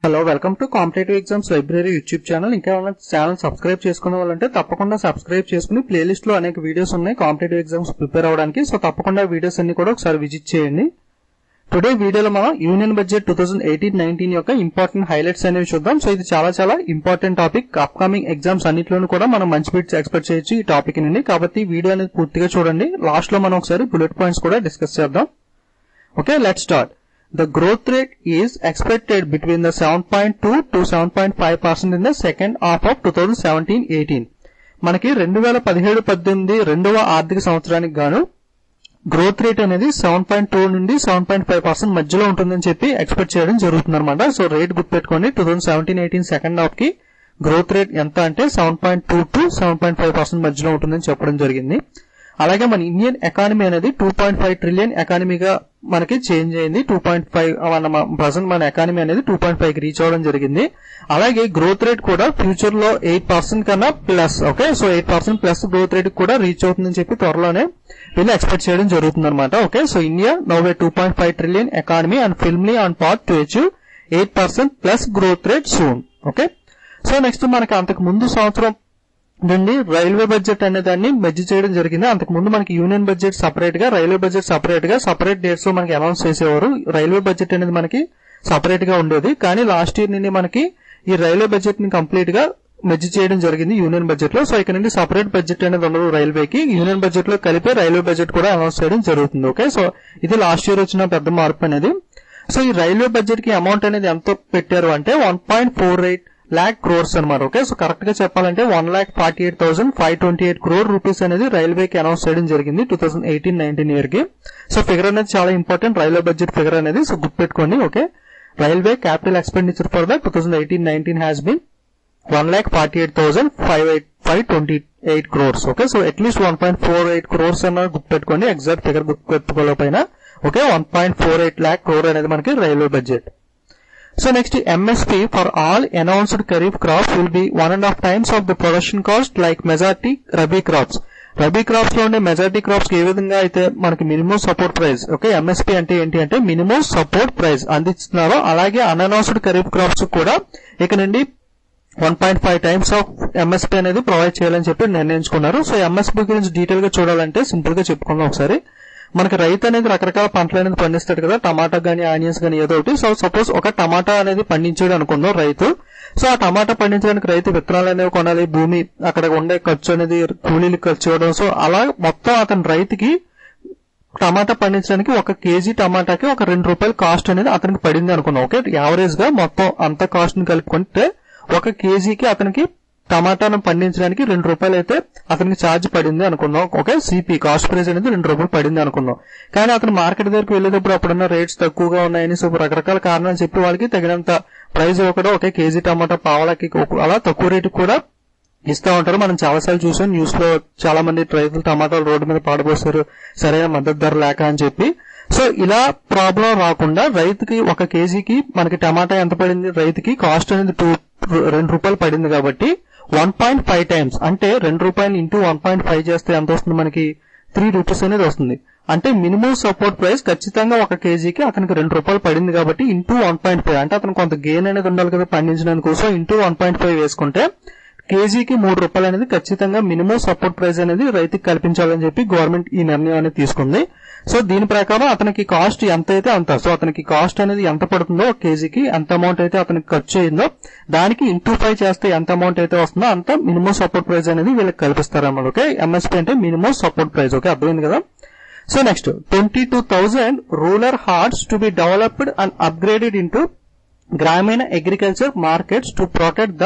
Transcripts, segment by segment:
Hello welcome to competitive exams library YouTube channel. ఇంకా ఏమైనా channel subscribe చేసుకునే వాళ్ళంటే తప్పకుండా సబ్స్క్రైబ్ చేసుకుని ప్లేలిస్ట్ లో అనేక వీడియోస్ ఉన్నాయి కాంపిటేటివ్ ఎగ్జామ్స్ ప్రిపేర్ అవ్వడానికి. సో తప్పకుండా వీడియోస్ అన్ని కూడా ఒకసారి విజిట్ చేయండి. టుడే వీడియోలో మనం యూనియన్ బడ్జెట్ 2018-19 యొక్క ఇంపార్టెంట్ హైలైట్స్ అనేవి చూద్దాం. సో ఇది చాలా ఇంపార్టెంట్ టాపిక్. అప్కమింగ్ ఎగ్జామ్స్ అన్నిట్లోనూ కూడా మనం మంచి బిట్స్ ఎక్స్పెక్ట్ చేయొచ్చు ఈ టాపిక్ నుండి. కాబట్టి వీడియో అనేది పూర్తిగా చూడండి. లాస్ట్ లో మనం ఒకసారి బుల్లెట్ పాయింట్స్ కూడా డిస్కస్ చేద్దాం. Okay, let's start. The growth rate is expected between the 7.2 to 7.5% in the second half of 2017-18. మనకి 2017-18 రెండవ ఆర్థిక సంవత్సరానికి గాను గ్రోత్ రేట్ అనేది 7.2 నుండి 7.5% మధ్యలో ఉంటుందని చెప్పి ఎక్స్పెక్ట్ చేయడం జరుగుతుంది అనమాట. సో రేట్ గుర్తుపెట్టుకోండి, 2017-18 సెకండ్ హాఫ్ కి గ్రోత్ రేట్ ఎంత అంటే 7.2 to 7.5% మధ్యలో ఉంటుందని చెప్పడం జరిగింది. అలాగే మన ఇండియన్ ఎకానమీ అనేది 2.5 ట్రిలియన్ ఎకానమీగా మనకి చేంజ్ అయింది. 2.5 ప్రజెంట్ మన ఎకానమీ అనేది 2.5 కి రీచ్ అవ్వడం జరిగింది. అలాగే గ్రోత్ రేట్ కూడా ఫ్యూచర్ లో 8% కన్నా plus. Okay, so 8% plus growth rate కూడా రీచ్ అవుతుందని చెప్పి త్వరలోనే వీళ్ళు ఎక్స్పెక్ట్ చేయడం జరుగుతుంది అనమాట. Okay, so India now a 2.5 trillion economy and firmly on path to achieve 8% plus growth rate soon. Okay, so next మనకి అంతకు ముందు సంవత్సరం నుండి రైల్వే బడ్జెట్ అనే దాన్ని మెర్జ్ చేయడం జరిగింది. అంతకు ముందు మనకి యూనియన్ బడ్జెట్ సపరేట్ గా, రైల్వే బడ్జెట్ సపరేట్ గా, సపరేట్ డేట్స్ లో మనకి అనౌన్స్ చేసేవారు. రైల్వే బడ్జెట్ అనేది మనకి సపరేట్ గా ఉండేది. కానీ లాస్ట్ ఇయర్ నుండి మనకి ఈ రైల్వే బడ్జెట్ ని కంప్లీట్ గా మెర్జ్ చేయడం జరిగింది యూనియన్ బడ్జెట్ లో. సో ఇక్కడ నుండి సపరేట్ బడ్జెట్ అనేది ఉండదు రైల్వేకి, యూనియన్ బడ్జెట్ లో కలిపి రైల్వే బడ్జెట్ కూడా అనౌన్స్ చేయడం జరుగుతుంది. ఓకే, సో ఇది లాస్ట్ ఇయర్ వచ్చిన పెద్ద మార్పు అనేది. సో ఈ రైల్వే బడ్జెట్ కి అమౌంట్ అనేది ఎంత పెట్టారు అంటే 1.48 lakh crores అనమాట. ఓకే, సో కరెక్ట్ గా చెప్పాలంటే 1,48,528 crore రూపీస్ అనేది రైల్వేకి అనౌన్స్ చేయడం జరిగింది 2018-19 ఇయర్ కి. సో ఫిగర్ అనేది చాలా ఇంపార్టెంట్, రైల్వే బడ్జెట్ ఫిగర్ అనేది. సో గుర్తుపెట్టుకోండి. Okay, railway capital expenditure for the 2018-19 has been 1,48,528 crores. Okay, so at least 1.48 crores అన్న గుర్తుపెట్టుకోండి, ఎగ్జాక్ట్ ఫిగర్ గుర్తుపెట్టుకోలేకపోయినా. ఓకే, 1.48 lakh crore అనేది మనకి railway budget. So next, MSP for all announced kharif crops will be 1.5 times of the production cost like majority rabi crops. Rabi crops లో ఉండే majority crops ఏ విధంగా అయితే మనకి minimum support price, okay, MSP అంటే ఏంటి అంటే మినిమం సపోర్ట్ ప్రైస్ అందిస్తున్నారో అలాగే అన్అనౌన్స్డ్ kharif crops కూడా ఇక నుండి 1.5 టైమ్స్ ఆఫ్ ఎంఎస్పీ అనేది ప్రొవైడ్ చేయాలని చెప్పి నిర్ణయించుకున్నారు. సో ఎంఎస్పీ గురించి డీటెయిల్ గా చూడాలంటే సింపుల్ గా చెప్పుకుందాం ఒకసారి. మనకి రైతు అనేది రకరకాల పంటలు అనేది పండిస్తాడు కదా, టమాటా గానీ ఆనియన్స్ గానీ ఏదో ఒకటి. సో సపోజ్ ఒక టమాటా అనేది పండించాడు అనుకుందాం రైతు. సో ఆ టమాటా పండించడానికి రైతు విత్తనాలు అనేవి కొనాలి, భూమి అక్కడ ఉండే ఖర్చు అనేది కూలీలు ఖర్చు ఇవ్వడం. సో అలా మొత్తం అతని రైతుకి టమాటా పండించడానికి 1 కేజీ టమాటాకి ఒక ₹2 కాస్ట్ అనేది అతనికి పడింది అనుకున్నాం. ఓకే, యావరేజ్ గా మొత్తం అంత కాస్ట్ ని కలుపుకుంటే 1 కేజీకి అతనికి టమాటాను పండించడానికి ₹2 అయితే అతనికి ఛార్జ్ పడింది అనుకుందాం. ఓకే, సిపి కాస్ట్ ప్రైస్ అనేది ₹2 పడింది అనుకుందాం. కానీ అతను మార్కెట్ దగ్గరికి వెళ్లేటప్పుడు అప్పుడున్న రేట్స్ తక్కువగా ఉన్నాయని సో రకరకాల కారణాలు చెప్పి వాళ్ళకి తగినంత ప్రైస్ ఇవ్వకుండా 1 కేజీ టమాటా పావలకి అలా తక్కువ రేటు కూడా ఇస్తా ఉంటారు. మనం చాలాసార్లు చూసాం న్యూస్ లో, చాలా మంది రైతులు టమాటాలు రోడ్డు మీద పాడబోస్తారు సరైన మద్దతు ధర లేక అని చెప్పి. సో ఇలా ప్రాబ్లం రాకుండా రైతుకి 1 కేజీకి మనకి టమాటా ఎంత పడింది, రైతుకి కాస్ట్ అనేది ₹2 పడింది కాబట్టి 1.5 టైమ్స్ అంటే ₹2 ఇంటూ 1.5 చేస్తే ఎంత వస్తుంది మనకి ₹3 అనేది వస్తుంది. అంటే మినిమం సపోర్ట్ ప్రైస్ ఖచ్చితంగా 1 కేజీకి అతనికి ₹2 పడింది కాబట్టి ఇంటూ 1.5 అంటే అతను కొంత గెయిన్ అనేది ఉండాలి కదా పండించడానికి. సో ఇంటూ 1.5 వేసుకుంటే కేజీకి ₹3 అనేది ఖచ్చితంగా మినిమం సపోర్ట్ ప్రైస్ అనేది రైతుకి కల్పించాలని చెప్పి గవర్నమెంట్ ఈ నిర్ణయం అనేది తీసుకుంది. సో దీని ప్రకారం అతనికి కాస్ట్ ఎంత అయితే అంత, సో అతనికి కాస్ట్ అనేది ఎంత పడుతుందో 1 కేజీకి ఎంత అమౌంట్ అయితే అతనికి ఖర్చు అయిందో దానికి ఇంటూ 5 చేస్తే ఎంత అమౌంట్ అయితే వస్తుందో అంత మినిమం సపోర్ట్ ప్రైస్ అనేది వీళ్ళకి కల్పిస్తారన్నమాట. ఓకే, ఎంఎస్పీ అంటే మినిమం సపోర్ట్ ప్రైస్. ఓకే, అర్థమైంది కదా. So next 22,000 rural haats to be developed and upgraded into Grameen agriculture markets to protect the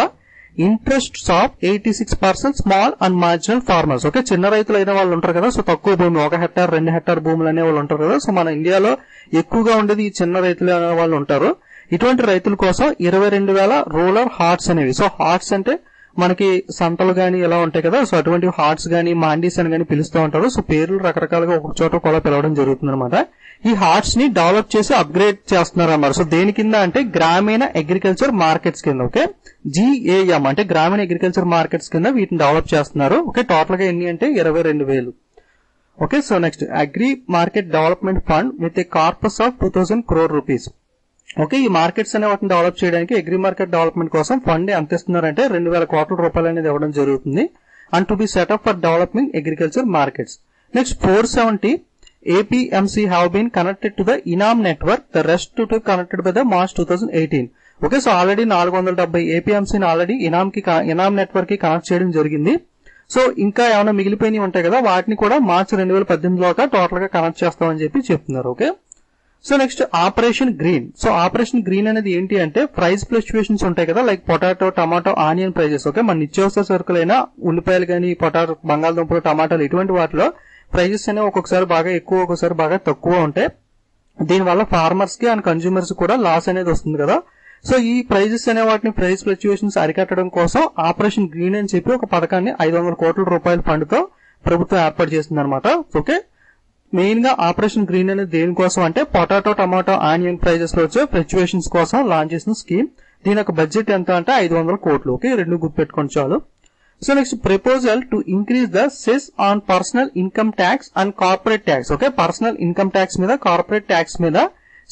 interests of 86% small and marginal farmers. Okay, చిన్న రైతులు అయిన వాళ్ళు ఉంటారు కదా, సో తక్కువ భూమి 1 హెక్టార్ 2 హెక్టార్ భూములు అనే వాళ్ళు ఉంటారు కదా. సో మన ఇండియాలో ఎక్కువగా ఉండేది ఈ చిన్న రైతులు అనే వాళ్ళు ఉంటారు. ఇటువంటి రైతుల కోసం 22,000 రూరల్ హార్ట్స్ అనేవి. సో హార్ట్స్ అంటే మనకి సంతలు గానీ ఇలా ఉంటాయి కదా, సో అటువంటి హార్ట్స్ గానీ మాండీస్ అని గానీ పిలుస్తూ ఉంటారు. సో పేర్లు రకరకాలుగా ఒక చోట కూడా పిలవడం జరుగుతుంది అనమాట. ఈ హార్ట్స్ ని డెవలప్ చేసి అప్గ్రేడ్ చేస్తున్నారు అన్నమాట. సో దేని కింద అంటే గ్రామీణ అగ్రికల్చర్ మార్కెట్స్ కింద. ఓకే, GAM అంటే గ్రామీణ అగ్రికల్చర్ మార్కెట్స్ కింద వీటిని డెవలప్ చేస్తున్నారు. ఓకే, టోటల్ గా ఎన్ని అంటే 22,000. Okay, so next agri market development fund with a corpus of 2,000 crore rupees. Okay, ఈ మార్కెట్స్ అనే వాటిని డెవలప్ చేయడానికి అగ్రి మార్కెట్ డెవలప్మెంట్ కోసం ఫండ్ ఎంత ఇస్తున్నారంటే 2,000 కోట్ల రూపాయలు అనేది ఇవ్వడం జరుగుతుంది. And to be setup for developing agriculture markets. Next 470 APMC have been connected to the eNAM network. The rest to be connected by the March 2018. Okay, so already 470 APMC ని already eNAM network కి connect చేయడం జరిగింది. So ఇంకా ఏమైనా మిగిలిపోయినవి ఉంటాయి కదా, వాటిని కూడా మార్చి 2018 లోగా టోటల్ గా కనెక్ట్ చేస్తామని చెప్పి చెప్తున్నారు. Okay, so next operation green. So operation green అనేది ఏంటి అంటే ప్రైస్ ఫ్లక్చుయేషన్స్ ఉంటాయి కదా, like potato, tomato, onion prices. Okay, మన నిత్యావసర సరుకులైన ఉల్లిపాయలు కానీ, పొటాటో, బంగాళదుంపలు, టమాటాలు ఇటువంటి వాటిలో ప్రైజెస్ అనేవి ఒక్కొక్కసారి బాగా ఎక్కువ, ఒక్కొక్కసారి బాగా తక్కువ ఉంటాయి. దీనివల్ల ఫార్మర్స్ కి అండ్ కన్స్యూమర్స్ కూడా లాస్ అనేది వస్తుంది కదా. సో ఈ ప్రైజెస్ అనే వాటిని ప్రైస్ ఫ్లక్చుయేషన్స్ అరికట్టడం కోసం ఆపరేషన్ గ్రీన్ అని చెప్పి ఒక పథకాన్ని 500 కోట్ల రూపాయల ఫండ్ తో ప్రభుత్వం ఏర్పాటు చేస్తుంది అనమాట. ఓకే, మెయిన్ గా ఆపరేషన్ గ్రీన్ అనేది దేనికోసం అంటే పొటాటో, టమాటో, ఆనియన్ ప్రైజెస్ లో వచ్చే ఫ్లక్చుయేషన్స్ కోసం లాంచ్ చేసిన స్కీమ్. దీని యొక్క బడ్జెట్ ఎంత అంటే 500 కోట్లు. ఓకే, రెండు గుర్తుపెట్టుకోండి చాలు. So next proposal to increase the cess on personal income tax and corporate tax. Okay, personal income tax మీద, కార్పొరేట్ ట్యాక్స్ మీద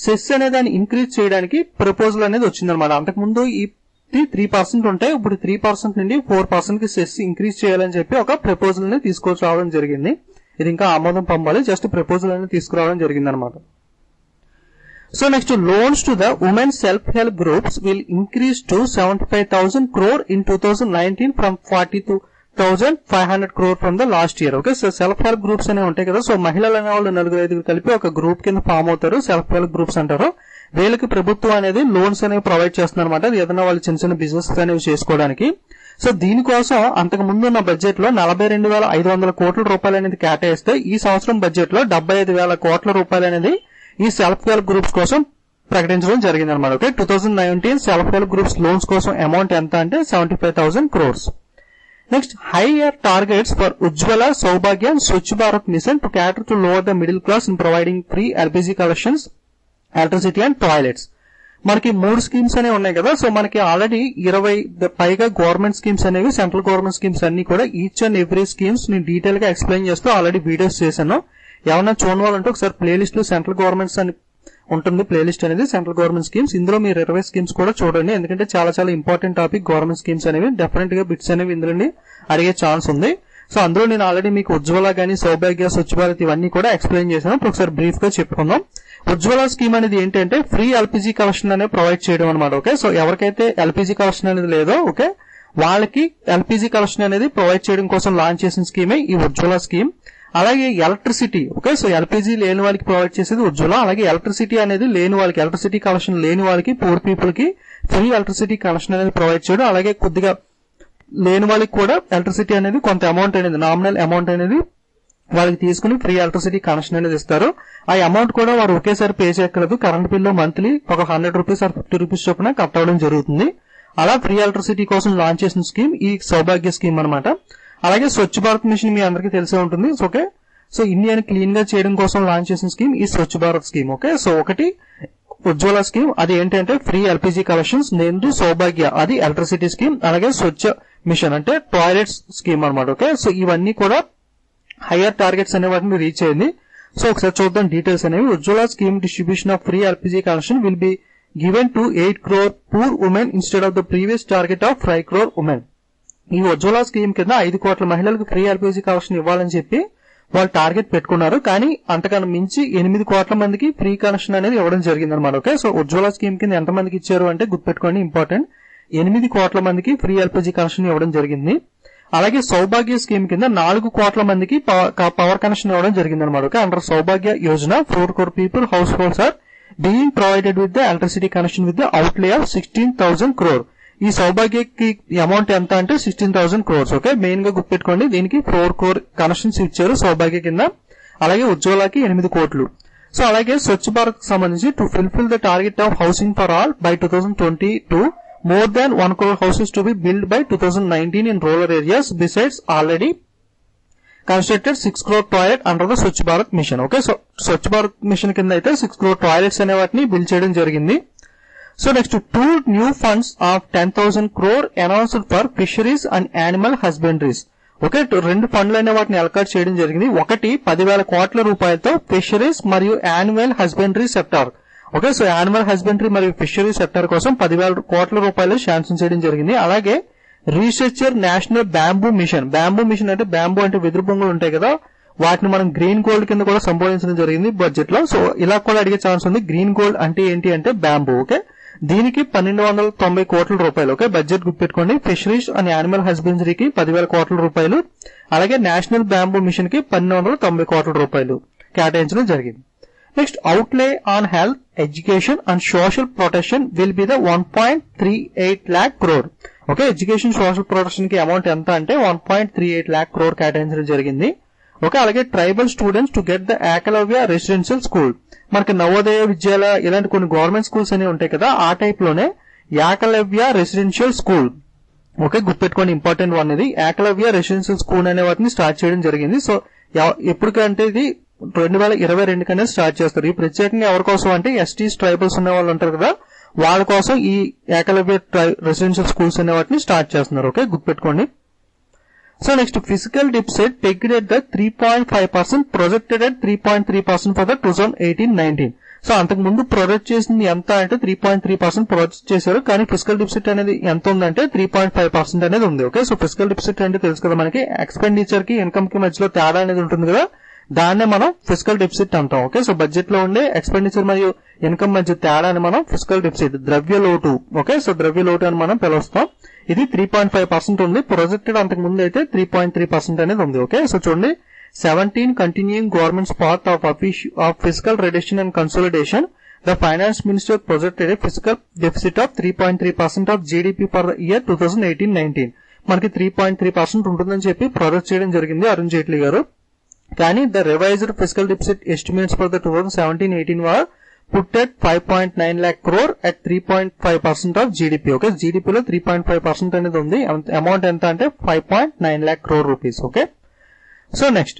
సెస్ అనే దాన్ని ఇంక్రీజ్ చేయడానికి ప్రపోజల్ అనేది వచ్చిందనమాట. అంతకుముందు ఈ 3% ఉంటాయి, ఇప్పుడు 3% నుండి 4% కి సెస్ ఇంక్రీజ్ చేయాలని చెప్పి ఒక ప్రపోజల్ ని తీసుకురావడం జరిగింది. ఇది ఇంకా ఆమోదం పంపాలి, జస్ట్ ప్రపోజల్ అనేది తీసుకురావడం జరిగింది అనమాట. So next loans to the women self help groups will increase to 75,000 crore in 2019 from 42,500 crore from the last year. Okay, so self help groups అనేవి ఉంటాయి కదా, సో మహిళలు అనే వాళ్ళు 4-5 కలిపి ఒక గ్రూప్ కింద ఫామ్ అవుతారు, సెల్ఫ్ హెల్ప్ గ్రూప్స్ అంటారు. వీళ్ళకి ప్రభుత్వం అనేది లోన్స్ అనేవి ప్రొవైడ్ చేస్తుంది అనమాట, ఏదైనా వాళ్ళు చిన్న చిన్న బిజినెస్ అనేవి చేసుకోవడానికి. సో దీనికోసం అంతకు ముందు ఉన్న బడ్జెట్ లో 42,500 కోట్ల రూపాయలు అనేది కేటాయిస్తే ఈ సంవత్సరం బడ్జెట్ లో 75,000 కోట్ల రూపాయలు అనేది ఈ సెల్ఫ్ హెల్ప్ గ్రూప్స్ కోసం ప్రకటించడం జరిగింది అనమాట. Okay, 2019 self help groups loans కోసం అమౌంట్ ఎంత అంటే 75,000 crores. Next higher targets for Ujjwala, Saubhagya and Swachh Bharat mission to cater to lower the middle class in providing free LPG collections, electricity and toilets. మనకి 3 schemes అనేవి ఉన్నాయి కదా, సో మనకి ఆల్రెడీ 20 పైగా government schemes అనేవి, సెంట్రల్ గవర్నమెంట్ స్కీమ్స్ అన్ని కూడా ఈచ్ అండ్ ఎవ్రీ స్కీమ్స్ నేను డీటెయిల్ గా ఎక్స్ప్లెయిన్ చేస్తూ ఆల్రెడీ వీడియోస్ చేశాను. ఏమన్నా చూడని వాళ్ళంటే ఒకసారి ప్లేలిస్ట్ లో సెంట్రల్ గవర్నమెంట్స్ అని ఉంటుంది, ప్లేలిస్ట్ అనేది సెంట్రల్ గవర్నమెంట్ స్కీమ్స్. ఇందులో మీరు 20 స్కీమ్స్ కూడా చూడండి, ఎందుకంటే చాలా చాలా ఇంపార్టెంట్ టాపిక్ గవర్నమెంట్ స్కీమ్స్ అనేవి. డెఫినెట్ గా బిట్స్ అనేవి ఇందులో అడిగే ఛాన్స్ ఉంది. సో అందులో నేను ఆల్రెడీ మీకు ఉజ్వల గానీ, సౌభాగ్య, స్వచ్ఛ భారత్ ఇవన్నీ కూడా ఎక్స్ప్లెయిన్ చేశాను. ఒకసారి బ్రీఫ్ గా చెప్పుకుందాం. ఉజ్వల స్కీమ్ అనేది ఏంటంటే ఫ్రీ LPG కలెక్షన్ అనేది ప్రొవైడ్ చేయడం అనమాట. ఓకే, సో ఎవరికైతే LPG కలెక్షన్ అనేది లేదో ఓకే వాళ్ళకి LPG కలెక్షన్ అనేది ప్రొవైడ్ చేయడం కోసం లాంచ్ చేసిన స్కీమే ఈ ఉజ్వల స్కీమ్. అలాగే ఎలక్ట్రిసిటీ, ఓకే, సో LPG లేని వాళ్ళకి ప్రొవైడ్ చేసేది ఉజ్వల. అలాగే ఎలక్ట్రిసిటీ అనేది లేని వాళ్ళకి, ఎలక్ట్రిసిటీ కలెక్షన్ లేని వాళ్ళకి, పూర్ పీపుల్ కి ఫ్రీ ఎలక్ట్రిసిటీ కలెక్షన్ అనేది ప్రొవైడ్ చేయడం. అలాగే కొద్దిగా లేని వాళ్ళకి కూడా ఎలక్ట్రిసిటీ అనేది కొంత అమౌంట్ అనేది, నామినల్ అమౌంట్ అనేది వాళ్ళకి తీసుకుని ఫ్రీ ఎలక్ట్రిసిటీ కనెక్షన్ అనేది ఇస్తారు. ఆ అమౌంట్ కూడా వారు ఒకేసారి పే చేయక్కర్లేదు, కరెంట్ బిల్లో మంత్లీ ఒక 100 రూపీస్ ఆర్ 50 రూపీస్ చొప్పున కట్ అవడం జరుగుతుంది. అలా ఫ్రీ ఎలక్ట్రిసిటీ కోసం లాంచ్ చేసిన స్కీమ్ ఈ సౌభాగ్య స్కీమ్ అనమాట. అలాగే స్వచ్ఛ భారత్ మిషన్ మీ అందరికీ తెలిసే ఉంటుంది. ఓకే, సో ఇండియాని క్లీన్ గా చేయడం కోసం లాంచ్ చేసిన స్కీమ్ ఈ Swachh Bharat scheme. Okay, so ఒకటి ఉజ్వల స్కీమ్ అది ఏంటంటే ఫ్రీ LPG కలెక్షన్స్, నేను సౌభాగ్య అది ఎలక్ట్రిసిటీ స్కీమ్, అలాగే స్వచ్ఛ మిషన్ అంటే టాయిలెట్స్ స్కీమ్ అనమాట. ఓకే, సో ఇవన్నీ కూడా హైయర్ టార్గెట్స్ అనే వాటిని రీచ్ అయింది. సో ఒకసారి చూద్దాం డీటెయిల్స్ అనేవి. Ujjwala scheme distribution of free LPG connection will be given to 8 crore poor women instead of the previous target of 5 crore women. ఈ ఉజ్వల స్కీమ్ కింద 5 కోట్ల మహిళలకు ఫ్రీ LPG కనెక్షన్ ఇవ్వాలని చెప్పి వాళ్ళు టార్గెట్ పెట్టుకున్నారు. కానీ అంతకన్నా మించి 8 కోట్ల మందికి ఫ్రీ కనెక్షన్ అనేది ఇవ్వడం జరిగింది అనమాట. ఓకే, సో ఉజ్వల స్కీమ్ కింద ఎంత మందికి ఇచ్చారు అంటే గుర్తుపెట్టుకోండి, ఇంపార్టెంట్, 8 కోట్ల మందికి ఫ్రీ LPG కనెక్షన్ ఇవ్వడం జరిగింది. అలాగే సౌభాగ్య స్కీమ్ కింద 4 కోట్ల మందికి పవర్ కనెక్షన్ ఇవ్వడం జరిగింది అనమాట. Okay, under Saubhagya Yojana 4 crore people household are being provided with the electricity connection with the outlay of 16,000 crore. ఈ సౌభాగ్యకి అమౌంట్ ఎంత అంటే 16,000 crores. ఓకే, మెయిన్ గా గుర్తుపెట్టుకోండి, దీనికి 4 crore కనెక్షన్స్ ఇచ్చారు సౌభాగ్య కింద. అలాగే ఉజ్వలకి 8 కోట్లు. సో అలాగే స్వచ్ఛ భారత్ కి సంబంధించి to fulfil the target of housing for all by 2022 more than 1 crore houses to be built by 2019 in rural areas besides already constructed 6 crore toilet under the Swachh Bharat Mission. Okay, so Swachh Bharat Mission కింద అయితే 6 crore toilets అనే వాటిని build చేయడం జరిగింది. So next 2 new funds of 10,000 crore announced for fisheries and animal husbandries. Okay, 2 ఫండ్లు అనే వాటిని అలకాట్ చేయడం జరిగింది. ఒకటి 10,000 కోట్ల రూపాయలతో ఫిషరీస్ మరియు animal husbandry sector okay, so animal husbandry మరియు ఫిషరీ సెక్టర్ కోసం 10,000 కోట్ల రూపాయలు శాంక్షన్ చేయడం జరిగింది. అలాగే researcher national bamboo mission, bamboo mission అంటే బ్యాంబూ అంటే వెదురు బొంగులు ఉంటాయి కదా, వాటిని మనం గ్రీన్ గోల్డ్ కింద కూడా సంబోధించడం జరిగింది బడ్జెట్ లో. సో ఇలా కూడా అడిగే ఛాన్స్ ఉంది. గ్రీన్ గోల్డ్ అంటే ఏంటి అంటే బ్యాంబూ. ఓకే, దీనికి 1,290 కోట్ల రూపాయలు. ఓకే, బడ్జెట్ గుర్తుపెట్టుకోండి. ఫిషరీస్ అండ్ యానిమల్ హస్బెండరీకి 10,000 కోట్ల రూపాయలు, అలాగే నేషనల్ బ్యాంబూ మిషన్ కి 1,290 కోట్ల రూపాయలు కేటాయించడం జరిగింది. Next, outlay on health, education and social protection will be the 1.38 lakh crore. Okay, education social protection కి అమౌంట్ ఎంత అంటే 1.38 lakh crore కేటాయించడం జరిగింది. ఓకే, అలాగే tribal students to get the Eklavya residential school, మనకి నవోదయ విద్యాలయ ఇలాంటి కొన్ని గవర్నమెంట్ స్కూల్స్ అనేవి ఉంటాయి కదా, ఆ టైప్ లోనే ఏకలవ్య రెసిడెన్షియల్ స్కూల్. ఓకే, గుర్తుపెట్టుకోండి, ఇంపార్టెంట్ వన్ ఇది. ఏకలవ్య రెసిడెన్షియల్ స్కూల్ అనే వాటిని స్టార్ట్ చేయడం జరిగింది. సో ఎప్పటికంటే ఇది 2022 కనే స్టార్ట్ చేస్తారు. ఈ ప్రత్యేకంగా ఎవరి కోసం అంటే ఎస్టీస్ ట్రైబల్స్ ఉన్న వాళ్ళు ఉంటారు కదా, వాళ్ళ కోసం ఈ ఏకలవ్య రెసిడెన్షియల్ స్కూల్స్ అనే వాటిని స్టార్ట్ చేస్తున్నారు. ఓకే, గుర్తుపెట్టుకోండి. So next, physical deficit pegged at the 3.5%, projected at 3.3% for the 2018-19. So అంతకు ముందు ప్రొజెక్ట్ చేసింది ఎంత అంటే 3.3% ప్రొజెక్ట్ చేశారు, కానీ ఫిజికల్ డెఫిసిట్ అనేది ఎంత ఉందంటే 3.5% అనేది ఉంది. ఓకే, సో ఫిజికల్ డెఫిసిట్ అంటే తెలుసు కదా మనకి, ఎక్స్పెండిచర్ కి ఇన్కమ్ కి మధ్యలో తేడా అనేది ఉంటుంది కదా, దాన్నే మనం ఫిజికల్ డెఫిసిట్ అంటాం. ఓకే, సో బడ్జెట్ లో ఉండే ఎక్స్పెండిచర్ మరియు ఇన్కమ్ మధ్య తేడాని మనం ఫిజికల్ డెఫిసిట్, ద్రవ్య లోటు. ఓకే, సో ద్రవ్య లోటు అని మనం పిలుస్తాం. ఇది 3.5% ఉంది. ప్రొజెక్టెడ్ అంతకు ముందు అయితే 3.3% అనేది ఉంది. ఓకే, సో చూడండి, 17 continuing government's path of fiscal reduction and consolidation, the finance minister projected a fiscal deficit of 3.3% of GDP for the year 2018-19. మనకి 3.3% ఉంటుందని చెప్పి ప్రొజెక్ట్ చేయడం జరిగింది అరుణ్ జైట్లీ గారు. కానీ the revised physical deficit estimates for the 2017-18 were put at 5.9 lakh crore at 3.5% of GDP. Okay, జీడిపిలో 3.5% అనేది ఉంది. Amount ఎంత అంటే 5.9 lakh crore rupees. Okay, so next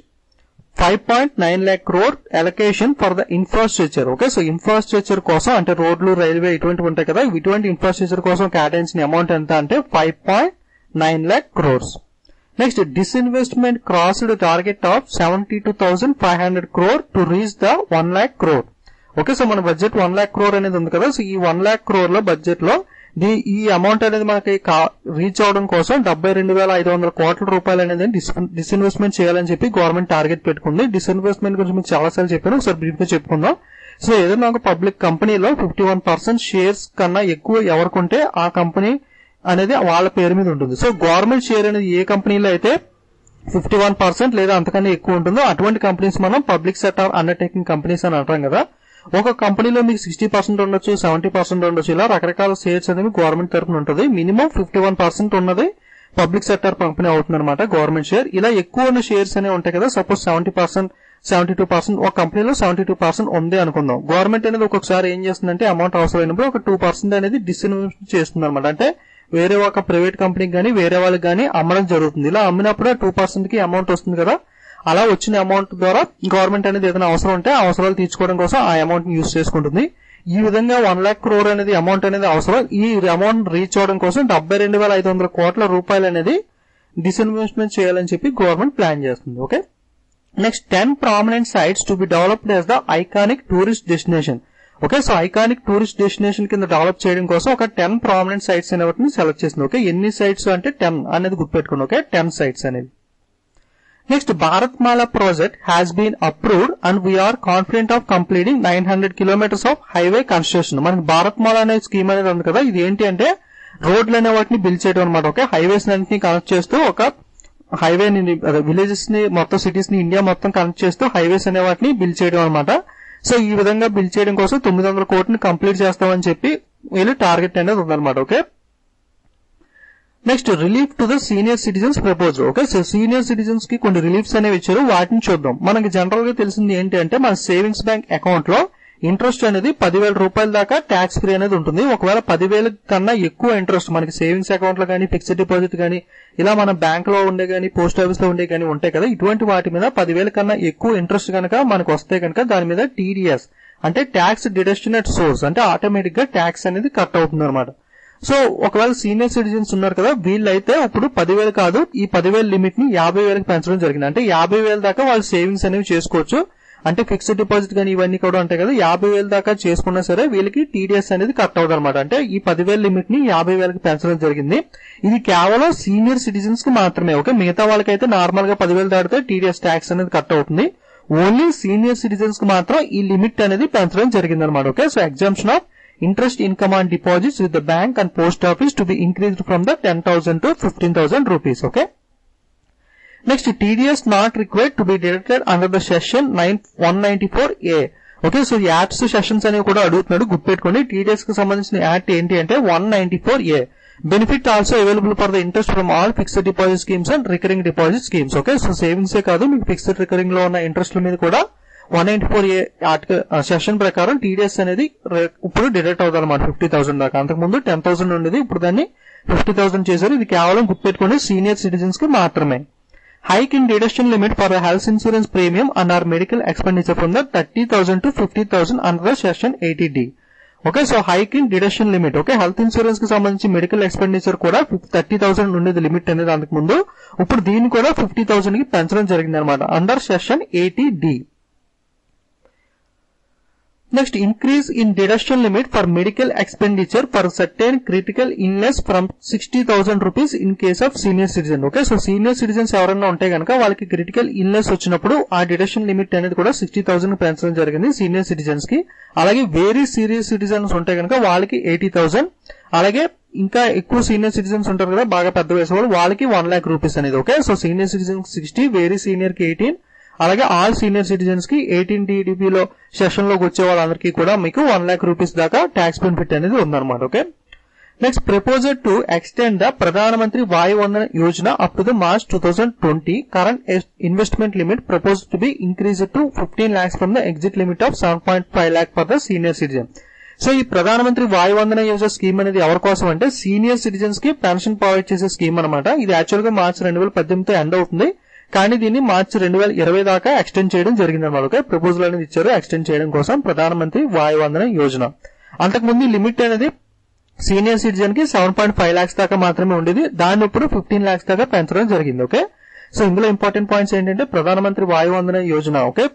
5.9 lakh crore allocation for the infrastructure. Okay, so infrastructure కోసం అంటే రోడ్లు, railway ఇటువంటివి ఉంటాయి కదా, ఇటువంటి ఇన్ఫ్రాస్ట్రక్చర్ కోసం కేటాయించిన అమౌంట్ ఎంత అంటే 5.9 lakh crores. Next, disinvestment crossed target of 72,500 crore to reach the 1 lakh crore. Okay, so మన బడ్జెట్ 1 lakh crore అనేది ఉంది కదా, సో ఈ 1 lakh crore లో బడ్జెట్ లో ఈ అమౌంట్ అనేది మనకి రీచ్ అవడం కోసం 72,500 కోట్ల రూపాయలు అనేది డిస్ఇన్వెస్ట్మెంట్ చేయాలని చెప్పి గవర్నమెంట్ టార్గెట్ పెట్టుకుంది. డిస్ఇన్వెస్ట్మెంట్ గురించి మీకు చాలా సార్లు చెప్పాను, ఒకసారి బ్రీఫ్ గా చెప్పుకుందాం. సో ఏదైనా ఒక పబ్లిక్ కంపెనీలో 51% షేర్స్ కన్నా ఎక్కువ ఎవరికుంటే ఆ కంపెనీ అనేది వాళ్ళ పేరు మీద ఉంటుంది. సో గవర్నమెంట్ షేర్ అనేది ఏ కంపెనీలో అయితే 51% లేదా అంతకన్నా ఎక్కువ ఉంటుందో అటువంటి కంపెనీస్ మనం పబ్లిక్ సెక్టర్ అండర్టేకింగ్ కంపెనీస్ అని అంటాం కదా. ఒక కంపెనీలో మీకు 60% ఉండొచ్చు, 70% ఉండొచ్చు, ఇలా రకరకాల షేర్స్ అనేవి గవర్నమెంట్ తరఫున ఉంటుంది. మినిమం 51% ఉన్నది పబ్లిక్ సెక్టర్ కంపెనీ అవుతుంది అనమాట గవర్నమెంట్ షేర్. ఇలా ఎక్కువ ఉన్న షేర్స్ అనేవి ఉంటాయి కదా, సపోజ్ 70%, 72%, ఒక కంపెనీలో 72% ఉంది అనుకుందాం. గవర్నమెంట్ అనేది ఒక్కొక్కసారి ఏం చేస్తుందంటే అమౌంట్ అవసరమైనప్పుడు ఒక 2% అనేది డిస్ఇన్వెస్ట్ చేస్తుంది అనమాట. అంటే వేరే ఒక ప్రైవేట్ కంపెనీకి గానీ వేరే వాళ్ళకి గానీ అమ్మడం జరుగుతుంది. ఇలా అమ్మినప్పుడు 2% కి అమౌంట్ వస్తుంది కదా, అలా వచ్చిన అమౌంట్ ద్వారా గవర్నమెంట్ అనేది ఏదైనా అవసరం ఉంటే ఆ అవసరాలు తీర్చుకోవడం కోసం ఆ అమౌంట్ ని యూజ్ చేసుకుంటుంది. ఈ విధంగా 1 lakh crore అనేది అమౌంట్ అనేది అవసరం. ఈ అమౌంట్ రీచ్ అవడం కోసం 72,500 కోట్ల రూపాయలు అనేది డిస్ఇన్వెస్ట్మెంట్ చేయాలని చెప్పి గవర్నమెంట్ ప్లాన్ చేస్తుంది. Okay, next 10 prominent sites to be developed as the iconic tourist destination. Okay, so iconic tourist destination కింద డెవలప్ చేయడం కోసం ఒక 10 ప్రామినెంట్ సైట్స్ అనేవి సెలెక్ట్ చేసింది. ఓకే, ఎన్ని సైట్స్ అంటే 10 అనేది గుర్తుపెట్టుకోండి. ఓకే, 10 సైట్స్ అనేది. Next, Bharatmala project has been approved and we are confident of completing 900 kilometers of highway construction. మనకి భారత్మాల అనే స్కీమ్ అనేది ఉంది కదా, ఇది ఏంటి అంటే రోడ్లు అనే వాటిని బిల్డ్ చేయడం అనమాట. ఓకే, హైవేస్ అన్నింటినీ కనెక్ట్ చేస్తూ ఒక హైవే విలేజెస్ ని మొత్తం సిటీస్ ని ఇండియా మొత్తం కనెక్ట్ చేస్తూ హైవేస్ అనే వాటిని బిల్డ్ చేయడం అనమాట. సో ఈ విధంగా బిల్డ్ చేయడం కోసం 900 కోట్లని కంప్లీట్ చేస్తామని చెప్పి వీళ్ళు టార్గెట్ అనేది ఉందన్నమాట. Okay, next, relief to the senior citizens proposal. Okay, so senior citizens కి కొన్ని రిలీఫ్స్ అనేవి ఇచ్చారు, వాటిని చూద్దాం. మనకి జనరల్ గా తెలిసింది ఏంటి అంటే మన సేవింగ్స్ బ్యాంక్ అకౌంట్ లో ఇంట్రెస్ట్ అనేది 10,000 రూపాయల దాకా ట్యాక్స్ ఫ్రీ అనేది ఉంటుంది. ఒకవేళ 10,000 కన్నా ఎక్కువ ఇంట్రెస్ట్ మనకి సేవింగ్స్ అకౌంట్ లో కానీ ఫిక్స్డ్ డిపాజిట్ కానీ ఇలా మన బ్యాంక్ లో ఉండే కానీ పోస్ట్ ఆఫీస్ లో ఉండే కానీ ఉంటాయి కదా, ఇటువంటి వాటి మీద 10,000 కన్నా ఎక్కువ ఇంట్రెస్ట్ కనుక మనకు వస్తే కనుక దాని మీద టీడీఎస్ అంటే ట్యాక్స్ డిడక్షన్ అట్ సోర్స్ అంటే ఆటోమేటిక్ గా ట్యాక్స్ అనేది కట్ అవుతుంది అనమాట. సో ఒకవేళ సీనియర్ సిటిజన్స్ ఉన్నారు కదా, వీళ్ళైతే ఇప్పుడు 10,000 కాదు, ఈ 10,000 లిమిట్ ని 50,000కి పెంచడం జరిగింది. అంటే 50,000 దాకా వాళ్ళు సేవింగ్స్ అనేవి చేసుకోవచ్చు. అంటే ఫిక్స్డ్ డిపాజిట్ కానీ ఇవన్నీ కూడా ఉంటాయి కదా, 50,000 దాకా చేసుకున్నా సరే వీళ్ళకి టీడీఎస్ అనేది కట్ అవుతుంది అనమాట. అంటే ఈ 10,000 లిమిట్ ని 50,000కి పెంచడం జరిగింది. ఇది కేవలం సీనియర్ సిటిజన్స్ కి మాత్రమే. ఓకే, మిగతా వాళ్ళకైతే నార్మల్ గా 10,000 దాటితే టీడీఎస్ ట్యాక్స్ అనేది కట్ అవుతుంది. ఓన్లీ సీనియర్ సిటిజన్స్ కి మాత్రం ఈ లిమిట్ అనేది పెంచడం జరిగింది అనమాట. Okay, so exemption of interest income on deposits with the bank and post office to be increased from the 10,000 to 15,000 rupees. Okay. Next, TDS not required to be deducted under the section 194A. Okay, so ఈ apps sessions అనేవి కూడా అడుగుతున్నాడు, గుర్తుపెట్టుకోండి. TDS కి సంబంధించిన act ఏంటి అంటే 194A. Benefit also available for the interest from all fixed deposit schemes and recurring deposit schemes. Okay, so సేవింగ్సే కాదు, మీకు ఫిక్స్డ్ రికరింగ్ లో ఉన్న ఇంట్రెస్ట్ల మీద కూడా 194A ఆర్టికల్ సెషన్ ప్రకారం టీడీఎస్ అనేది ఇప్పుడు డిడక్ట్ అవుతుంది అనమాట 50,000 దాకా. అంతకుముందు 10,000 ఉండేది, ఇప్పుడు దాన్ని 50,000 చేశారు. ఇది కేవలం గుర్తుపెట్టుకుని సీనియర్ సిటిజన్స్ కి మాత్రమే. Hike in deduction limit for health insurance premium and or medical expenditure from the 30,000 to 50,000 under the session 80D. Okay, so hike in deduction limit. Okay, health insurance కి సంబంధించి మెడికల్ ఎక్స్పెండిచర్ కూడా 30,000 ఉండేది limit అనేది అంతకుముందు, ఇప్పుడు దీన్ని కూడా 50,000 కి పెంచడం జరిగింది అనమాట under session 80D. Next, increase in deduction limit for medical expenditure for certain critical illness from 60,000 rupees in case of senior citizen. Okay, so senior citizens ఎవరైనా ఉంటే కనుక వాళ్ళకి క్రిటికల్ ఇల్నెస్ వచ్చినప్పుడు ఆ డిడక్షన్ లిమిట్ అనేది కూడా 60,000 పెంచడం జరిగింది సీనియర్ సిటిజన్స్ కి. అలాగే వెరీ సీరియస్ సిటిజన్స్ ఉంటే కనుక వాళ్ళకి 80,000. అలాగే ఇంకా ఎక్కువ సీనియర్ సిటిజన్స్ ఉంటారు కదా, బాగా పెద్ద వయసు వాళ్ళు, వాళ్ళకి 1 lakh rupees అనేది. Okay, so senior citizens 60, very senior కి 18, అలాగే ఆల్ సీనియర్ సిటిజన్స్ కి 18 టీడీపీలో సెషన్ లోకి వచ్చే వాళ్ళందరికీ కూడా మీకు 1 lakh rupees దాకా ట్యాక్స్ బెనిఫిట్ అనేది ఉందన్నమాట. Okay, next, proposal to extend the Pradhan Mantri Vayu Vandana Yojana up to the March 2020 current investment limit propose to be increase to 15 lakhs from the exit limit of 7.5 lakh for the senior citizen. So ఈ Pradhan Mantri Vayu Vandana Yojana scheme అనేది ఎవరి కోసం అంటే senior citizens కి pension provide చేసే scheme అనమాట. ఇది actual గా మార్చి 2018తో ఎండ్ అవుతుంది, కానీ దీన్ని మార్చి 2020 దాకా ఎక్స్టెండ్ చేయడం జరిగింది అనమాట. ఓకే, ప్రపోజల్ అనేది ఇచ్చారు ఎక్స్టెండ్ చేయడం కోసం ప్రధానమంత్రి వాయు వందన యోజన. అంతకుముందు లిమిట్ అనేది సీనియర్ సిటిజన్ కి 7.5 lakhs దాకా మాత్రమే ఉండేది, దాన్ని ఇప్పుడు 15 lakhs దాకా పెంచడం జరిగింది. ఓకే, సో ఇందులో ఇంపార్టెంట్ పాయింట్స్ ఏంటంటే Pradhan Mantri Vayu Vandana Yojana. Okay,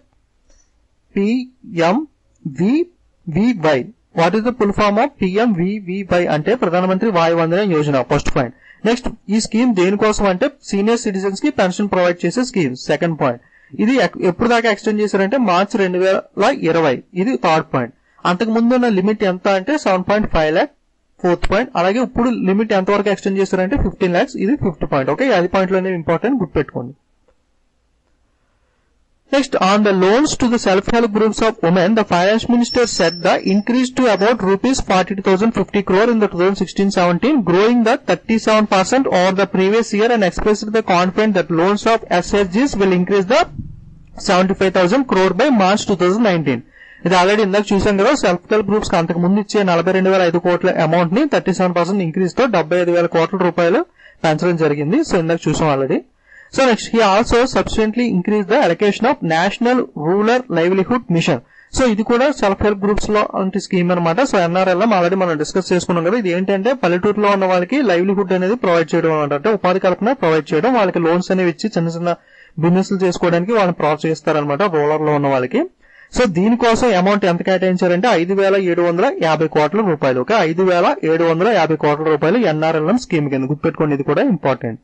PMVVY. What is the full form of PMVVY అంటే Pradhan Mantri Vayu Vandana Yojana, first point. Next, ఈ స్కీమ్ దేనికోసం అంటే సీనియర్ సిటిజన్స్ కి పెన్షన్ ప్రొవైడ్ చేసే స్కీమ్, సెకండ్ పాయింట్. ఇది ఎప్పుడు దాకా ఎక్స్టెండ్ చేశారంటే మార్చి 2020, ఇది థర్డ్ పాయింట్. అంతకు ముందు ఉన్న లిమిట్ ఎంత అంటే 7.5 lakh, ఫోర్త్ పాయింట్. అలాగే ఇప్పుడు లిమిట్ ఎంత వరకు ఎక్స్టెండ్ చేశారంటే 15 lakhs, ఇది ఫిఫ్త్ పాయింట్. ఓకే, 10 పాయింట్లు అనేవి ఇంపార్టెంట్, గుర్తుపెట్టుకోండి. Next, on the loans to the self-help groups of women, the finance minister said the increase to about rupees 42,050 crore in the 2016-17, growing the 37% over the previous year, and expressed the confidence that loans of SHGs will increase the 75,000 crore by March 2019. ఇది already ఇందాక చూసాం కదా, self help groups కి అంతకు ముందు ఇచ్చే 42,500 crore amount ని 37% increase తో 75,000 crore పెంచడం జరిగింది. సో ఇందాక చూసాం already. So next, he also subsequently increased the allocation of National Rural Livelihood Mission. So ఇది కూడా సెల్ఫ్ హెల్ప్ గ్రూప్స్ లో అంటే స్కీమ్ అనమాట. సో NRLM ఆల్రెడీ మనం డిస్కస్ చేసుకున్నాం కదా. ఇది ఏంటంటే పల్లెటూరులో ఉన్న వాళ్ళకి లైవ్లీహుడ్ అనేది ప్రొవైడ్ చేయడం అనమాట. అంటే ఉపాధి కల్పన ప్రొవైడ్ చేయడం, వాళ్ళకి లోన్స్ అనేవి ఇచ్చి చిన్న చిన్న బిజినెస్లు చేసుకోవడానికి వాళ్ళని ప్రోత్సహిస్తారనమాట రూరల్ లో ఉన్న వాళ్ళకి. సో దీనికోసం అమౌంట్ ఎంత కేటాయించారంటే 5,750 crore రూపాయలు. ఓకే, 5,750 crore రూపాయలు NRLM స్కీమ్ కింద, గుర్తుపెట్టుకోండి, ఇది కూడా important.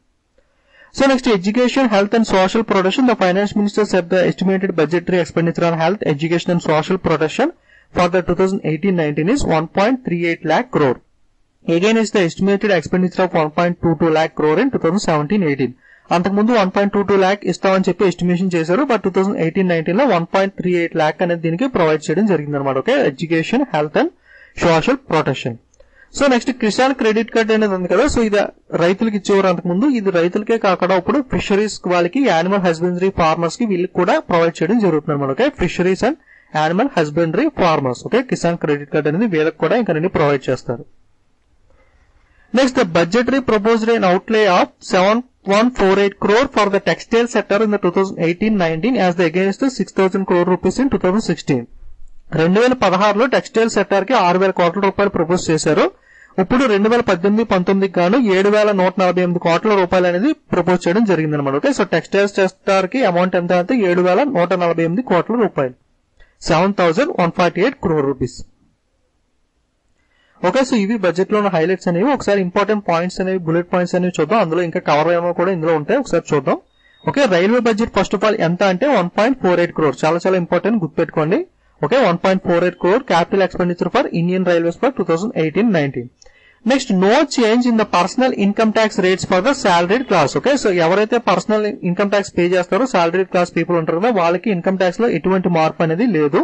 So next, education, health and social protection. The finance minister said the estimated budgetary expenditure on health, education and social protection for the 2018-19 is 1.38 lakh crore. Again is the estimated expenditure of 1.22 lakh crore in 2017-18. అంతకుముందు 1.22 lakh ఇస్తామని చెప్పి estimation చేశారు, but 2018-19 లో 1.38 lakh అనేది దీనికి provide చేయడం జరిగింది అనమాట. Okay, education, health and social protection. So next, Kisan credit card అనేది ఉంది కదా. సో ఇది రైతులకు ఇచ్చేవారు అంతకుముందు, ఇది రైతులకే కాకుండా ఇప్పుడు ఫిషరీస్ వాళ్ళకి, యానిమల్ హస్బెండరీ ఫార్మర్స్ కి వీళ్ళకి కూడా ప్రొవైడ్ చేయడం జరుగుతుంది అనమాట. Okay, fisheries and animal husbandry farmers. Okay, Kisan credit card అనేది వీళ్ళకి కూడా ఇంకా ప్రొవైడ్ చేస్తారు. Next, the budgetary proposed an outlay of 7,148 crore for the textile sector in the 2018-19 as the against the 6,000 crore rupees in 2016. 2016లో textile sector కి 6,000 crore రూపాయలు propose చేశారు. ఇప్పుడు 2018-19 గాను 7,148 కోట్ల రూపాయలు అనేది ప్రపోజ్ చేయడం జరిగింది అనమాట. ఓకే, సో టెక్స్టైల్స్ సెక్టార్ కి అమౌంట్ ఎంత అంటే 7,148 కోట్ల రూపాయలు, 7,148 crore రూపీస్. ఓకే, సో ఇవి బడ్జెట్ లో ఉన్న హైలైట్స్ అనేవి. ఒకసారి ఇంపార్టెంట్ పాయింట్స్ అనేవి, బుల్లెట్ పాయింట్స్ అనేవి చూద్దాం. అందులో ఇంకా కవర్ ఏమో కూడా ఇందులో ఉంటాయి, ఒకసారి చూద్దాం. Okay, railway budget first of all ఎంత అంటే 1.48 crore, చాలా చాలా ఇంపార్టెంట్, గుర్తుపెట్టుకోండి. Okay, 1.48 crore capital expenditure for Indian railways for 2018-19. Next, no change in the personal income tax rates for the salaried class. Okay, so ఎవరైతే personal income tax pay చేస్తారో salaried class people ఉంటారు కదా, వాళ్ళకి income tax లో ఎటువంటి మార్పు అనేది లేదు.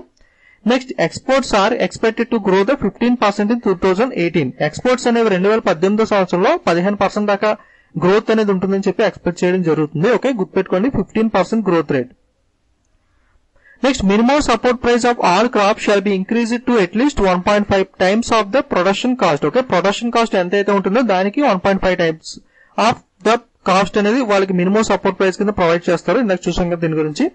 Next, exports are expected to grow the 15% in 2018. Exports అనేవి 2018 సంవత్సరంలో 15% దాకా గ్రోత్ అనేది ఉంటుందని చెప్పి ఎక్స్పెక్ట్ చేయడం జరుగుతుంది. ఓకే, గుర్తుపెట్టుకోండి, 15% growth rate. Next, minimum support price of all crops shall be increased to at least 1.5 times of the production cost. Okay, production cost ఎంతైతే ఉంటుందో దానికి 1.5 times ఆఫ్ ద కాస్ట్ అనేది వాళ్ళకి మినిమం సపోర్ట్ ప్రైస్ కింద provide చేస్తారు. ఇందాక చూసాం కదా దీని గురించి.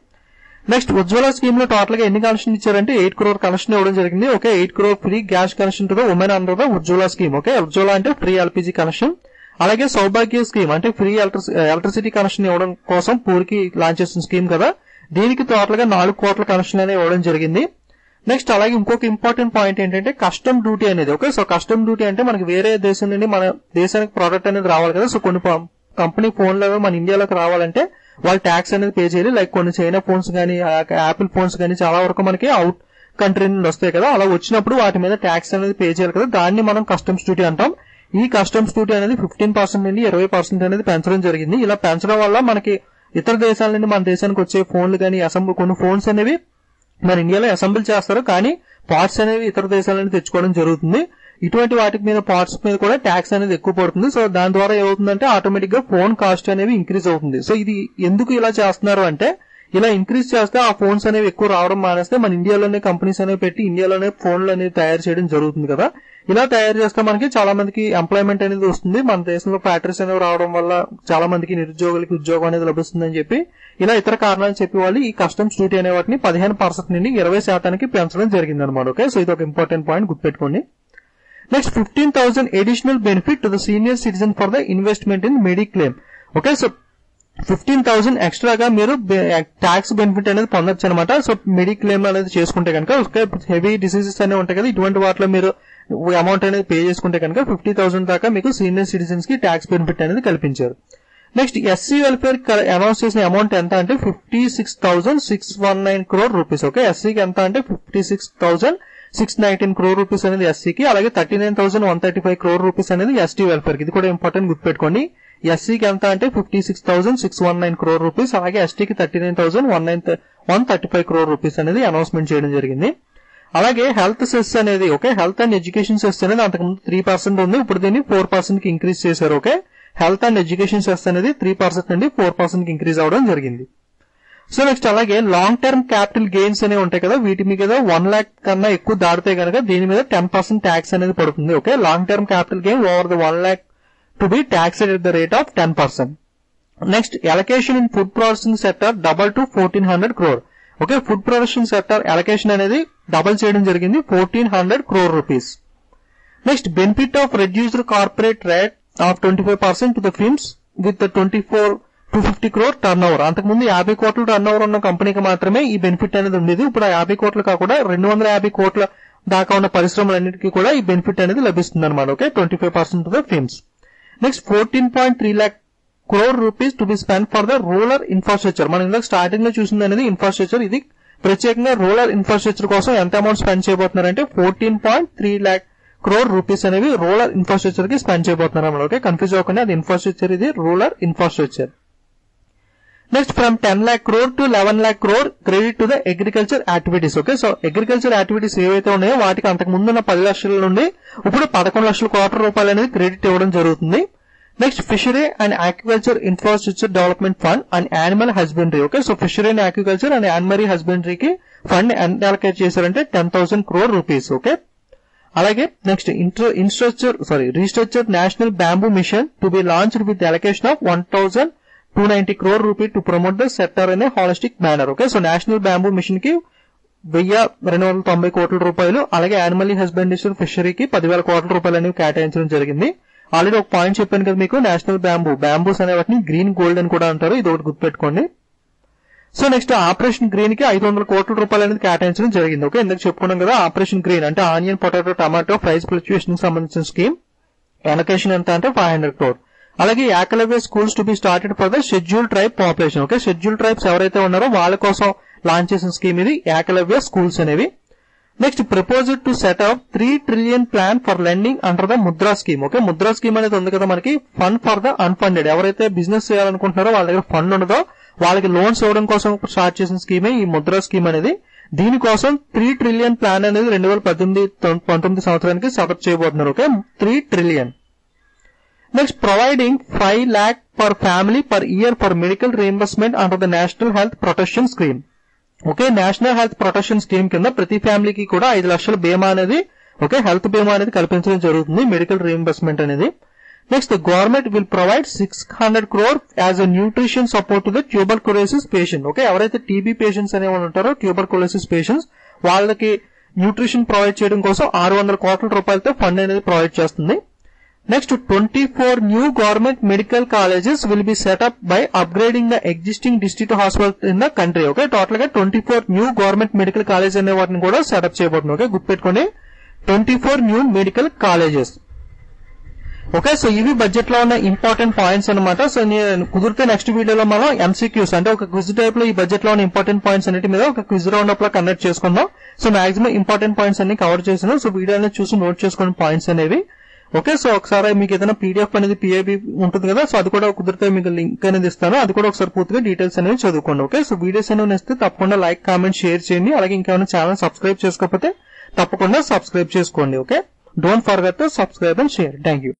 నెక్స్ట్, ఉజ్వల స్కీమ్ లో టోటల్ గా ఎన్ని కనెక్షన్ ఇచ్చారంటే 8 crore కనెక్షన్ ఇవ్వడం జరిగింది. Okay, 8 crore free gas connection to the women under the Ujjwala scheme. Okay, Ujjwala అంటే ఫ్రీ ఎల్పీజీ కనెక్షన్. అలాగే సౌభాగ్య స్కీమ్ అంటే ఫ్రీ ఎలక్ట్రిసిటీ కనెక్షన్ ఇవ్వడం కోసం పూర్కి లాంచ్ చేసిన స్కీమ్ కదా, దీనికి టోటల్ గా 4 కోట్ల కనెక్షన్ అనేది ఇవ్వడం జరిగింది. నెక్స్ట్, అలాగే ఇంకొక ఇంపార్టెంట్ పాయింట్ ఏంటంటే కస్టమ్ డ్యూటీ అనేది. ఓకే, సో కస్టమ్ డ్యూటీ అంటే మనకి వేరే దేశం నుండి మన దేశానికి ప్రోడక్ట్ అనేది రావాలి కదా, సో కొన్ని కంపెనీ ఫోన్లు మన ఇండియాలోకి రావాలంటే వాళ్ళు ట్యాక్స్ అనేది పే చేయాలి. లైక్ కొన్ని చైనా ఫోన్స్ కానీ, యాపిల్ ఫోన్స్ కానీ చాలా వరకు మనకి అవుట్ కంట్రీ నుండి వస్తాయి కదా, అలా వచ్చినప్పుడు వాటి మీద ట్యాక్స్ అనేది పే చేయాలి కదా, దాన్ని మనం కస్టమ్స్ డ్యూటీ అంటాం. ఈ కస్టమ్స్ డ్యూటీ అనేది 15% నుండి 20% అనేది పెంచడం జరిగింది. ఇలా పెంచడం వల్ల మనకి ఇతర దేశాల నుండి మన దేశానికి వచ్చే ఫోన్లు కానీ కొన్ని ఫోన్స్ అనేవి మన ఇండియాలో అసెంబుల్ చేస్తారు, కానీ పార్ట్స్ అనేవి ఇతర దేశాల నుండి తెచ్చుకోవడం జరుగుతుంది. ఇటువంటి వాటి మీద పార్ట్స్ మీద కూడా ట్యాక్స్ అనేది ఎక్కువ పడుతుంది. సో దాని ద్వారా ఏమవుతుందంటే ఆటోమేటిక్ గా ఫోన్ కాస్ట్ అనేవి ఇంక్రీజ్ అవుతుంది. సో ఇది ఎందుకు ఇలా చేస్తున్నారు అంటే, ఇలా ఇంక్రీజ్ చేస్తే ఆ ఫోన్స్ అనేవి ఎక్కువ రావడం మానేస్తే మన ఇండియాలోనే కంపెనీస్ అనేవి పెట్టి ఇండియాలోనే ఫోన్లు అనేవి తయారు చేయడం జరుగుతుంది కదా. ఇలా తయారు చేస్తే మనకి చాలా మందికి ఎంప్లాయ్మెంట్ అనేది వస్తుంది. మన దేశంలో ఫ్యాక్టరీస్ అనేవి రావడం వల్ల చాలా మందికి నిరుద్యోగులకి ఉద్యోగం అనేది లభిస్తుందని చెప్పి ఇలా ఇతర కారణాలు చెప్పి వాళ్ళు ఈ కస్టమ్స్ డ్యూటీ అనే వాటిని 15% నుండి 20% పెంచడం జరిగింది అనమాట. ఓకే, సో ఇది ఒక ఇంపార్టెంట్ పాయింట్, గుర్తుపెట్టుకోండి. Next, 15,000 additional benefit to the senior citizen for the investment in mediclaim. Okay, so 15,000 ఎక్స్ట్రాగా మీరు ట్యాక్స్ బెనిఫిట్ అనేది పొందొచ్చు అనమాట. సో మెడిక్లెయిమ్ అనేది చేసుకుంటే కనుక, హెవీ డిసీజెస్ అనేవి ఉంటాయి కదా, ఇటువంటి వాటిలో మీరు అమౌంట్ అనేది పే చేసుకుంటే కనుక 50,000 దాకా మీకు సీనియర్ సిటిజన్స్ కి ట్యాక్స్ బెనిఫిట్ అనేది కల్పించారు. నెక్స్ట్, ఎస్సీ వెల్ఫేర్ అనౌన్స్ చేసిన అమౌంట్ ఎంత అంటే 56,619 crore రూపీస్. ఓకే, ఎస్సీకి ఎంత అంటే 56,619 crore రూపీస్ అనేది ఎస్సీకి, అలాగే 39,135 crore రూపీస్ అనేది ఎస్టీ వెల్ఫేర్ కి. ఇది కూడా ఇంపార్టెంట్, గుర్తుపెట్టుకోండి. ఎస్సీకి ఎంత అంటే 56,619 crore రూపీస్, అలాగే ఎస్టీకి 39,135 crore రూపీస్ అనేది అనౌన్స్మెంట్ చేయడం జరిగింది. అలాగే హెల్త్ సెస్ అనేది, okay, health and education cess అనేది అంతకుముందు 3% ఉంది, ఇప్పుడు దీన్ని 4% కి ఇంక్రీజ్ చేశారు. Okay, health and education cess అనేది 3% నుండి 4% కి ఇంక్రీజ్ అవడం జరిగింది. సో నెక్స్ట్, అలాగే లాంగ్ టర్మ్ క్యాపిటల్ గెయిన్స్ అనేవి ఉంటాయి కదా, వీటి మీద 1 lakh కన్నా ఎక్కువ దాటితే కనుక దీని మీద 10% ట్యాక్స్ అనేది పడుతుంది. Okay, long term capital gain over the 1 lakh to be taxed at the rate of 10%. Next, allocation in food processing sector double to 1,400 crore. Okay, food processing sector allocation అనేది double చేయడం జరిగింది, 1,400 crore rupees. Next, benefit of reduced corporate rate of 25% to the firms with the 250 crore turnover. అంతకుముందు 50 కోట్ల turnover ఉన్న కంపెనీకి మాత్రమే ఈ benefit అనేది ఉండేది. ఇప్పుడు ఆ 50 కోట్లు కాకుండా 250 కోట్ల దాకా ఉన్న పరిశ్రమలన్నిటికీ కూడా ఈ బెనిఫిట్ అనేది లభిస్తుంది అనమాట. Okay, 25% to the firms. Next, 14.3 lakh crore rupees to be spent for the rural infrastructure. మనం ఇందాక స్టార్టింగ్ లో చూసింది అనేది ఇన్ఫ్రాస్ట్రక్చర్, ఇది ప్రత్యేకంగా రూరల్ ఇన్ఫ్రాస్ట్రక్చర్ కోసం ఎంత అమౌంట్ స్పెండ్ చేయబోతున్నారంటే 14.3 lakh crore rupees అనేవి రూరల్ ఇన్ఫ్రాస్ట్రక్చర్ కి స్పెండ్ చేయబోతున్నారు అన్నమాట. ఓకే, కన్ఫ్యూజ్ అవ్వకుండా, అది ఇన్ఫ్రాస్ట్రక్చర్, ఇది rural infrastructure. Next, from 10 lakh crore to 11 lakh crore credit to the agriculture activities. Okay, so agriculture activities ఏవైతే ఉన్నాయో వాటికి అంతకు ముందున్న 10 లక్షల నుండి ఇప్పుడు 11 లక్షల కోట్ల రూపాయలు అనేది క్రెడిట్ ఇవ్వడం జరుగుతుంది. Next, fishery and aquaculture infrastructure development fund and animal husbandry. Okay, so fishery and aquaculture and animal హస్బెండరీకి ఫండ్ ఎంత అలొకేట్ చేశారంటే 10,000 crore రూపీస్. ఓకే, అలాగే next, restructure national bamboo mission to be launched with allocation of 1,290 crore rupee to promote the sector in a holistic manner. Okay, so national bamboo mission కి 1290 కోట్ల రూపాయలు. అలాగే animal husbandry ఫిషరీకి 10,000 కోట్ల రూపాయలు అనేవి కేటాయించడం జరిగింది. ఆల్రెడీ ఒక పాయింట్ చెప్పాను కదా మీకు, నేషనల్ బ్యాంబూస్ అనే వాటిని గ్రీన్ గోల్డ్ అని కూడా అంటారు, ఇది ఒకటి గుర్తుపెట్టుకోండి. సో నెక్స్ట్ ఆపరేషన్ గ్రీన్ కి 500 కోట్ల రూపాయలు అనేది కేటాయించడం జరిగింది. ఓకే, ఇందాక చెప్పుకున్నాం కదా ఆపరేషన్ గ్రీన్ అంటే onion, potato, tomato price fluctuation కి సంబంధించిన స్కీమ్. అలొకేషన్ ఎంత అంటే 500 crore. అలాగే Eklavya schools to be started for the schedule tribe population. Okay, schedule tribes ఎవరైతే ఉన్నారో వాళ్ళ కోసం లాంచ్ చేసిన స్కీమ్ ఇది ఏకలవ్య స్కూల్స్ అనేవి. Next proposal to set up 3 trillion plan for lending under the Mudra scheme. Okay, Mudra scheme అనేది ఉంది కదా మనకి, ఫండ్ ఫర్ ద అన్ఫండెడ్. ఎవరైతే బిజినెస్ చేయాలనుకుంటున్నారో వాళ్ళ దగ్గర ఫండ్ ఉండదో వాళ్ళకి లోన్స్ ఇవ్వడం కోసం స్టార్ట్ చేసిన స్కీమే ఈ ముద్రా స్కీమ్ అనేది. దీనికోసం 3 trillion ప్లాన్ అనేది 2018-19 సంవత్సరానికి సెటప్ చేయబోతున్నారు. Okay, 3 trillion. Next providing 5 lakh per family per year for medical reimbursement under the National Health Protection Scheme. Okay, national health protection scheme కింద ప్రతి ఫ్యామిలీకి కూడా 5 లక్షల బీమా అనేది, ఓకే, హెల్త్ బీమా అనేది కల్పించడం జరుగుతుంది, మెడికల్ రీయింబర్స్మెంట్ అనేది. Next government will provide 600 crore as a nutrition support to the tuberculosis patient. Okay, ఎవరైతే టీబీ పేషెంట్స్ అనేవి ఉంటారో ట్యూబర్కులోసిస్ పేషెంట్స్ వాళ్ళకి న్యూట్రిషన్ ప్రొవైడ్ చేయడం కోసం 600 కోట్ల రూపాయలతో ఫండ్ అనేది ప్రొవైడ్ చేస్తుంది. Next, 24 new government medical colleges will be set up by upgrading the existing district hospitals in the country. Okay, total గా 24 new government medical colleges అనే వాటిని కూడా సెటప్ చేయబోతుంది. ఓకే, గుర్తుపెట్టుకోండి 24 new medical colleges. Okay, so ఇవి budget లో ఉన్న important points అనమాట. సో నేను కుదిరితే నెక్స్ట్ వీడియోలో మనం ఎంసీక్యూస్ అంటే ఒక క్విజ్ టైప్ లో ఈ బడ్జెట్ లో ఉన్న ఇంపార్టెంట్ పాయింట్స్ అన్నిటి మీద ఒక క్విజ్ రౌండ్ అప్ లో కండక్ట్ చేసుకుందాం. సో మాక్సిమం ఇంపార్టెంట్ పాయింట్స్ అన్ని కవర్ చేసాను. సో వీడియోని చూసి నోట్ చేసుకోండి పాయింట్స్ అనేవి. ఓకే, సో ఒకసారి మీకు ఏదైనా పీడిఎఫ్ అనేది పిఐబి ఉంటుంది కదా, సో అది కూడా కుదిరితే మీకు లింక్ అనేది ఇస్తాను, అది కూడా ఒకసారి పూర్తిగా డీటెయిల్స్ అనేవి చదువుకోండి. ఓకే, సో వీడియోస్ అనేవి నచ్చితే తప్పకుండా లైక్, కామెంట్, షేర్ చేయండి. అలాగే ఇంకేమైనా ఛానల్ సబ్స్క్రైబ్ చేసుకోకపోతే తప్పకుండా సబ్స్క్రైబ్ చేసుకోండి. Okay, don't forget to subscribe and share. Thank you.